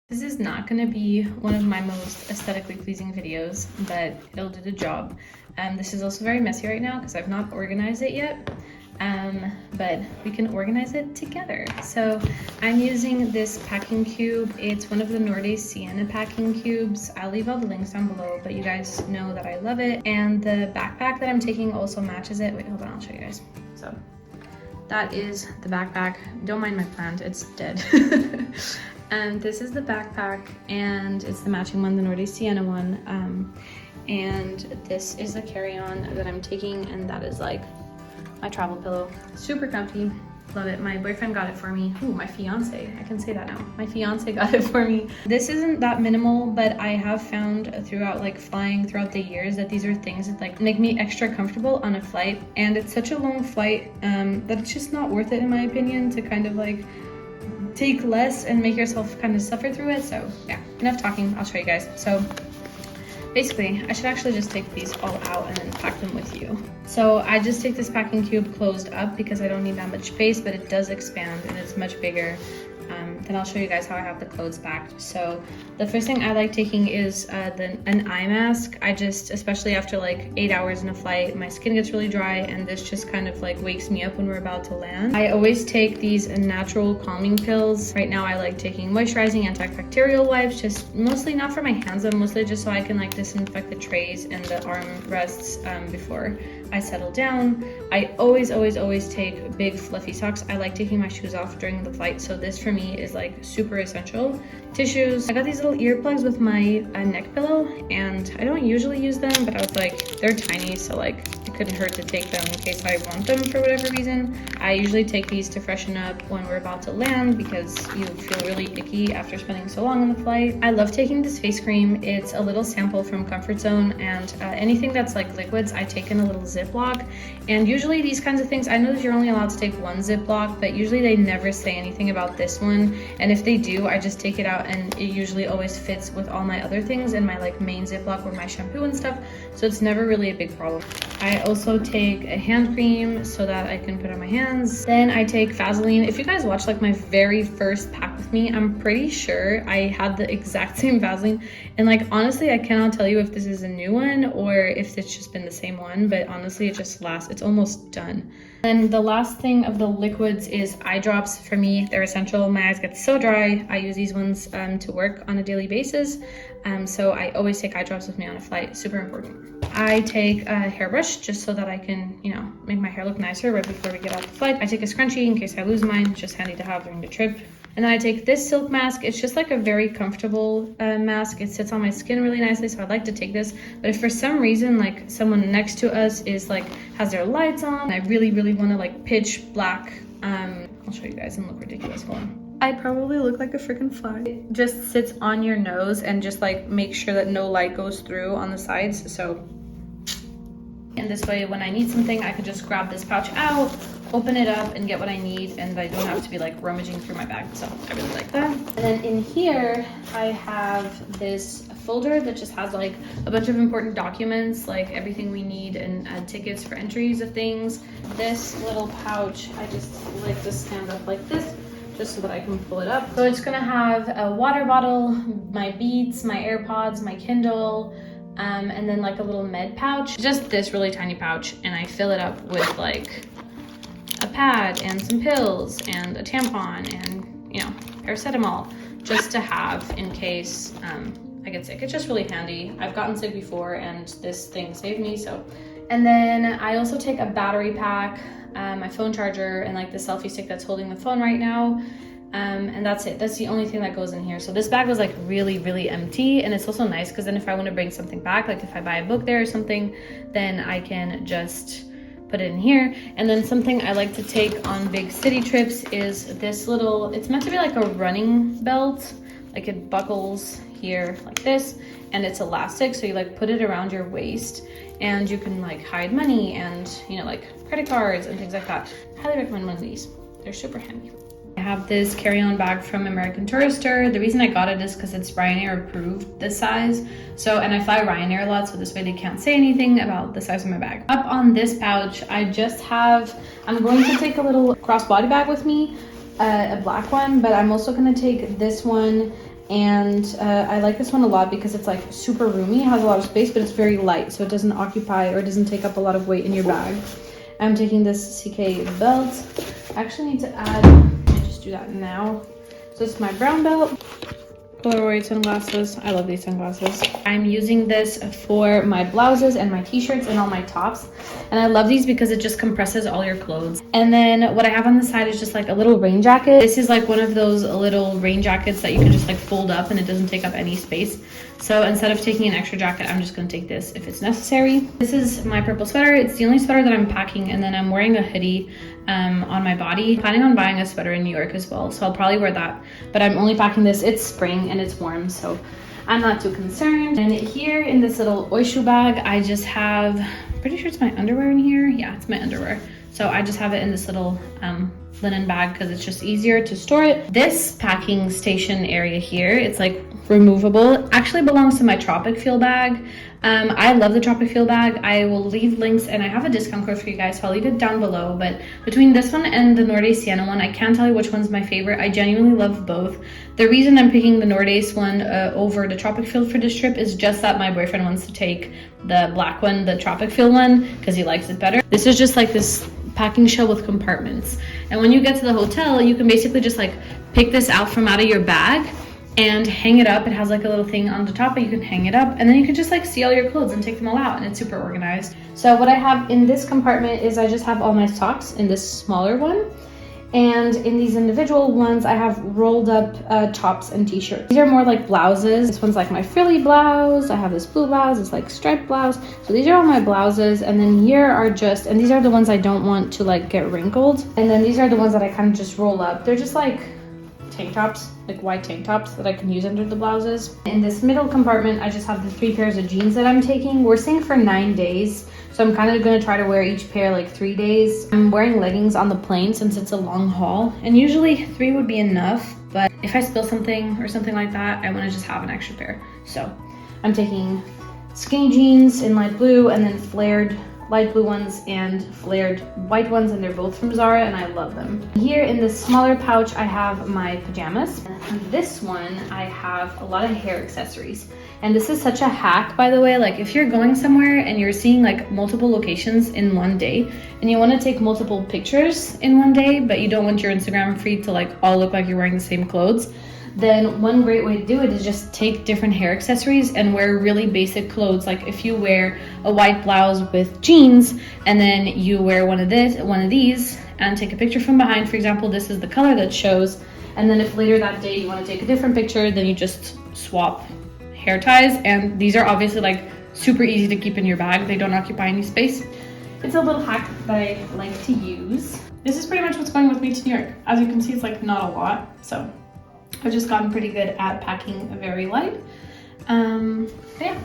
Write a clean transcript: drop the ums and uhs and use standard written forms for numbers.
This is not going to be one of my most aesthetically pleasing videos, but it'll do the job. This is also very messy right now because I've not organized it yet, but we can organize it together. So I'm using this packing cube. It's one of the Nordic Sienna packing cubes. I'll leave all the links down below, but you guys know that I love it. And the backpack that I'm taking also matches it. Wait, hold on, I'll show you guys. So that is the backpack. Don't mind my plant, it's dead. And this is the backpack, and it's the matching one, the Nordic Sienna one. And this is the carry-on that I'm taking, and that is like my travel pillow. Super comfy, love it. My boyfriend got it for me. Ooh, my fiance, I can say that now. My fiance got it for me. This isn't that minimal, but I have found throughout like flying throughout the years that these are things that like make me extra comfortable on a flight. And it's such a long flight that it's just not worth it, in my opinion, to kind of like take less and make yourself kind of suffer through it. So yeah, enough talking, I'll show you guys. So basically, I should actually just take these all out and then pack them with you. So I just take this packing cube closed up because I don't need that much space, but it does expand and it's much bigger. Then I'll show you guys how I have the clothes packed. So the first thing I like taking is an eye mask. I just, especially after like 8 hours in a flight, my skin gets really dry, and this just kind of like wakes me up when we're about to land. I always take these natural calming pills. Right now I like taking moisturizing antibacterial wipes, just mostly not for my hands, but mostly just so I can like disinfect the trays and the arm rests before I settle down. I always take big fluffy socks. I like taking my shoes off during the flight, so this for me is like super essential. Tissues. I got these little earplugs with my neck pillow, and I don't usually use them, but I was like, they're tiny, so like it couldn't hurt to take them in case I want them for whatever reason. I usually take these to freshen up when we're about to land because you feel really icky after spending so long on the flight. I love taking this face cream. It's a little sample from Comfort Zone, and anything that's like liquids I take in a little Ziploc. And usually these kinds of things, I know that you're only allowed to take one Ziploc, but usually they never say anything about this one, and if they do, I just take it out, and it usually always fits with all my other things in my like main Ziploc with my shampoo and stuff, so it's never really a big problem. I also take a hand cream so that I can put on my hands. Then I take Vaseline. If you guys watched like my very first pack with me, I'm pretty sure I had the exact same Vaseline, and like honestly I cannot tell you if this is a new one or if it's just been the same one, but honestly it just lasts, it's almost done. And the last thing of the liquids is eye drops. For me, they're essential. My eyes get so dry. I use these ones to work on a daily basis. So I always take eye drops with me on a flight, super important. I take a hairbrush just so that I can, you know, make my hair look nicer right before we get off the flight. I take a scrunchie in case I lose mine, it's just handy to have during the trip. And then I take this silk mask. It's just like a very comfortable mask. It sits on my skin really nicely, so I like to take this. But if for some reason like someone next to us is like has their lights on, I really want to like pitch black, I'll show you guys and look ridiculous. Hold on. I probably look like a freaking fly. It just sits on your nose and just like make sure that no light goes through on the sides. So, and this way when I need something, I can just grab this pouch out, open it up, and get what I need, and I don't have to be like rummaging through my bag. So I really like that. And then in here I have this folder that just has like a bunch of important documents, like everything we need, and tickets for entries of things. This little pouch I just like to stand up like this just so that I can pull it up. So it's gonna have a water bottle, my Beats, my AirPods, my Kindle, and then like a little med pouch, just this really tiny pouch, and I fill it up with like a pad and some pills and a tampon and, you know, paracetamol, just to have in case I get sick. It's just really handy. I've gotten sick before and this thing saved me, so. And then I also take a battery pack, my phone charger, and like the selfie stick that's holding the phone right now. And that's it. That's the only thing that goes in here. So this bag was like really empty, and it's also nice because then if I want to bring something back, like if I buy a book there or something, then I can just put it in here. And then something I like to take on big city trips is this little, it's meant to be like a running belt, like it buckles here like this, and it's elastic, so you like put it around your waist and you can like hide money and, you know, like credit cards and things like that. I highly recommend one of these. They're super handy. I have this carry-on bag from American Tourister. The reason I got it is because it's Ryanair approved this size. So, and I fly Ryanair a lot, so this way they can't say anything about the size of my bag. Up on this pouch, I just have, I'm going to take a little crossbody bag with me, a black one, but I'm also gonna take this one And I like this one a lot because it's like super roomy. It has a lot of space, but it's very light, so it doesn't occupy or it doesn't take up a lot of weight in your bag. I'm taking this CK belt. I actually need to add, let me just do that now. So it's my brown belt. Polaroid sunglasses. I love these sunglasses. I'm using this for my blouses and my t-shirts and all my tops. And I love these because it just compresses all your clothes. And then what I have on the side is just like a little rain jacket. This is like one of those little rain jackets that you can just like fold up and it doesn't take up any space. So instead of taking an extra jacket, I'm just gonna take this if it's necessary. This is my purple sweater. It's the only sweater that I'm packing, and then I'm wearing a hoodie on my body. Planning on buying a sweater in New York as well, so I'll probably wear that. But I'm only packing this. It's spring and it's warm, so I'm not too concerned. And here in this little oishu bag, I just have, pretty sure it's my underwear in here. Yeah, it's my underwear. So I just have it in this little linen bag because it's just easier to store it. This packing station area here, it's like removable. Actually belongs to my Tropic Feel bag. I love the Tropic Feel bag. I will leave links, and I have a discount code for you guys, so I'll leave it down below. But between this one and the Nordic Sienna one, I can't tell you which one's my favorite. I genuinely love both. The reason I'm picking the Nordic one over the Tropic Feel for this trip is just that my boyfriend wants to take the black one, the Tropic Feel one, because he likes it better. This is just like this packing shell with compartments. And when you get to the hotel, you can basically just like pick this out from out of your bag and hang it up. It has like a little thing on the top, but you can hang it up, and then you can just like see all your clothes and take them all out, and it's super organized. So what I have in this compartment is I just have all my socks in this smaller one, and in these individual ones I have rolled up tops and t-shirts. These are more like blouses. This one's like my frilly blouse. I have this blue blouse, it's like striped blouse. So these are all my blouses, and then here are just, and these are the ones I don't want to like get wrinkled, and then these are the ones that I kind of just roll up. They're just like tank tops, like white tank tops that I can use under the blouses. In this middle compartment, I just have the 3 pairs of jeans that I'm taking. We're staying for 9 days, so I'm kind of going to try to wear each pair like 3 days. I'm wearing leggings on the plane since it's a long haul, and usually 3 would be enough, but if I spill something or something like that, I want to just have an extra pair. So I'm taking skinny jeans in light blue, and then flared light blue ones and flared white ones, and they're both from Zara, and I love them. Here in this smaller pouch, I have my pajamas. And this one, I have a lot of hair accessories. And this is such a hack, by the way. Like if you're going somewhere and you're seeing like multiple locations in one day, and you want to take multiple pictures in one day, but you don't want your Instagram feed to like all look like you're wearing the same clothes, then one great way to do it is just take different hair accessories and wear really basic clothes. Like if you wear a white blouse with jeans, and then you wear one of these and take a picture from behind. For example, this is the color that shows. And then if later that day you want to take a different picture, then you just swap hair ties. And these are obviously like super easy to keep in your bag. They don't occupy any space. It's a little hack that I like to use. This is pretty much what's going with me to New York. As you can see, it's like not a lot. So I've just gotten pretty good at packing very light. Yeah.